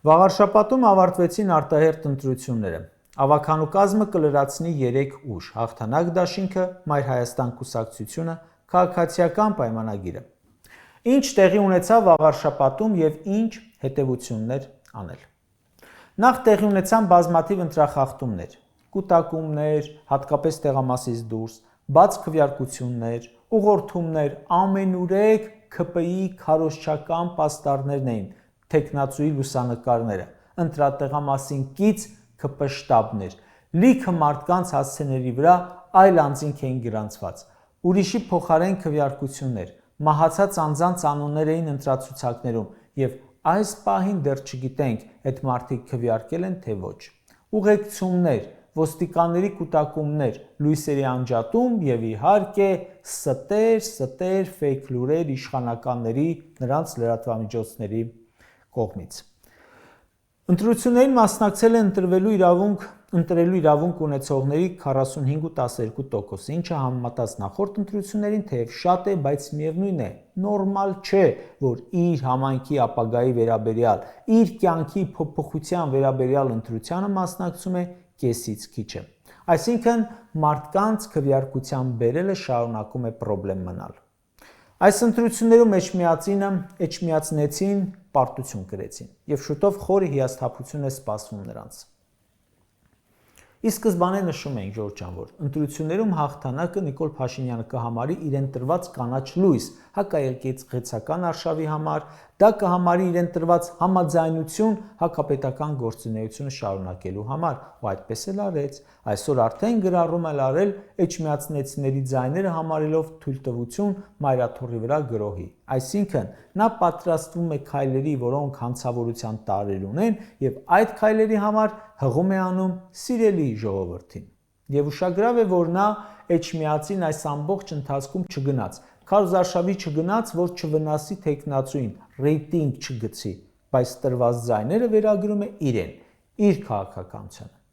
Վաղարշաբաթում ավարտվեցին արտահերթ ընտրությունները։ Ավագանու կազմը կլրացնի 3 ուժ՝ Հաղթանակ դաշինքը, Մայր Հայաստան կուսակցությունը, Քաղաքացիական պայմանագիրը։ Ինչ տեղի ունեցավ վաղարշաբաթում եւ ինչ հետևություններ անել։ Նախ տեղի ունեցան բազմաթիվ ընտրախախտումներ, կուտակումներ, հատկապես տեղամասից դուրս, բաց քվեարկություններ, ուղղորդումներ, ամենուրեք ՔՊԻ քարոզչական պաստառներն էին, թեկնածուի լուսանկարները, ընտրատեղամասին կից ՔՊ շտաբներ, լիքը մարդկանց հասցեների վրա այլ անձինք էին գրանցված, ուրիշի փոխարեն քվեարկություններ, մահացած անձանց անուններ էին ընտրացուցակներում եւ այս պահին դեռ չգիտենք այդ մարդիկ քվեարկել են թե ոչ։ Ուղեկցումներ, ոստիկանների կուտակումներ, լույսերի անջատում եւ իհարկե ստեր ֆեյք լուրեր իշխանականների, նրանց լրատվամիջոցների կողմից։ Ընտրություններին մասնակցել են ընտրելու իրավունք ունեցողների 45.12%, ինչը համեմատած նախորդ ընտրություններին թեև շատ է, բայց միևնույն է, նորմալ չէ, որ իր համայնքի ապագայի վերաբերյալ, իր կյանքի փոփոխության վերաբերյալ ընտրությանը մասնակցում է կեսից քիչը։ Այսինքն մարդկանց քվեարկության բերելը շարունակում է պրոբլեմ մնալ։ Այս ընտրություններում էջմիածնեցին, պարտություն կրեցին եւ շուտով խորը հիասթափություն է սպասվում նրանց։ Ի սկզբանե նշում էինք Ժորժ ջան, որ ընտրություններում հաղթանակը Նիկոլ Փաշինյանը կհամարի իրեն տրված կանաչ լույս հակաերկեցական արշավի համար, դա կհամարի իրեն տրված համաձայնություն հակապետական գործունեությունը շարունակելու համար, ու այդպես էլ արեց։ Այսօր արդեն գրառում էլ արել էջմիածնեցիների ձայները համարելով թույլտվություն մայրաթոռի վրա գրոհի։ Այսինքն նա պատրաստվում է քայլերի, որոնք հանցավորության տարրեր ունեն, եւ այդ քայլերի համար հղում է անում սիրելի ժողովրդին։ Եվ ուշագրավ է, որ նա էջմիածին այս ամբողջ ընթացքում չգնաց, քարոզարշավի չգնաց, որ չվնասի թեկնածուին, ռեյտինգ չգցի, բայց տրված ձայները վերագրում է իրեն, իր քաղաքականությանը։